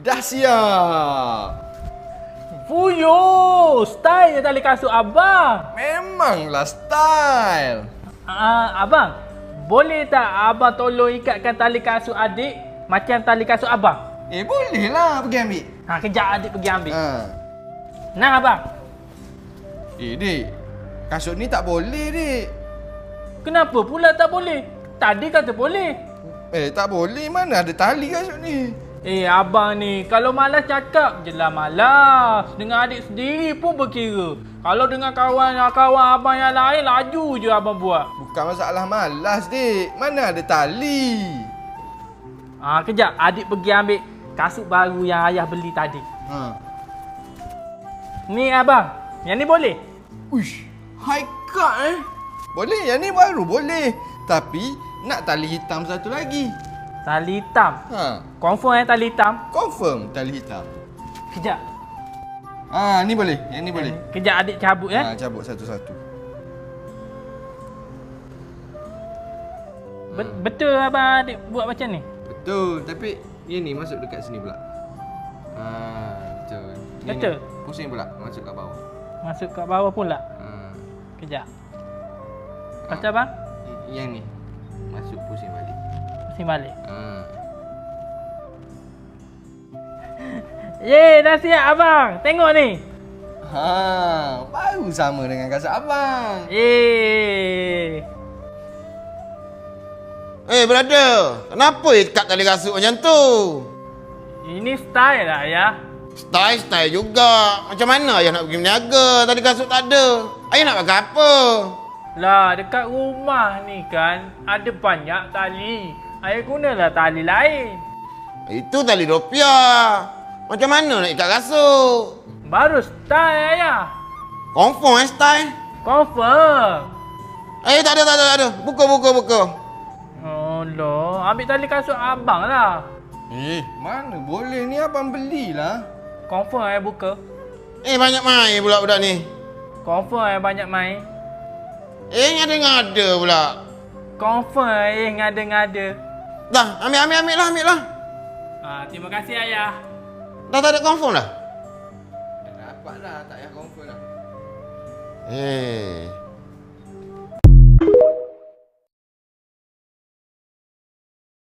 Dah siap. Fuyo, style tali kasut abang. Memanglah style. Abang, boleh tak abang tolong ikatkan tali kasut adik macam tali kasut abang? Boleh lah pergi ambil. Kejap adik pergi ambil. Ha. Abang. Dik. Kasut ni tak boleh, Dik. Kenapa pula tak boleh? Tadi kata boleh. Tak boleh. Mana ada tali kasut ni? Abang ni, kalau malas cakap je lah malas. Dengan adik sendiri pun berkira. Kalau dengan kawan-kawan abang yang lain, laju je abang buat. Bukan masalah malas, Dik. Mana ada tali? Kejap, adik pergi ambil kasut baru yang ayah beli tadi. Ni abang, yang ni boleh? Uish, high cut Boleh, yang ni baru boleh. Tapi, nak tali hitam satu lagi. Tali hitam? Confirm tali hitam? Confirm tali hitam. Kejap. Ni boleh, yang ni boleh. Kejap adik cabut Cabut satu-satu. Betul abang adik buat macam ni? Betul, tapi yang ni masuk dekat sini pula. Betul. Betul? Ni, pusing pula, masuk kat bawah. Masuk kat bawah pula? Kejap. Lepas tu abang? Yang ni, masuk pusing balik. Pusing balik? Dah siap abang. Tengok ni. Baru sama dengan kasut abang. Brother, kenapa ikat tali kasut macam tu? Ini style lah ayah. Style juga. Macam mana ayah nak pergi berniaga? Tali kasut tak ada. Ayah nak pakai apa? Lah, dekat rumah ni kan ada banyak tali. Ayah gunalah tali lain. Itu tali rupiah. Macam mana nak ikat kasut? Baru style ayah. Confirm style? Confirm. Tak ada. Buka. Allah, ambil tali kasut abang lah. Mana boleh ni, abang belilah. Confirm ayah buka. Banyak main pula budak ni. Confirm ayah banyak main. Ngada-ngada pula. Confirm ngada-ngada. Dah, ambil lah. Terima kasih ayah. Dah tak ada confirm dah? Dah dapat dah, tak payah confirm dah.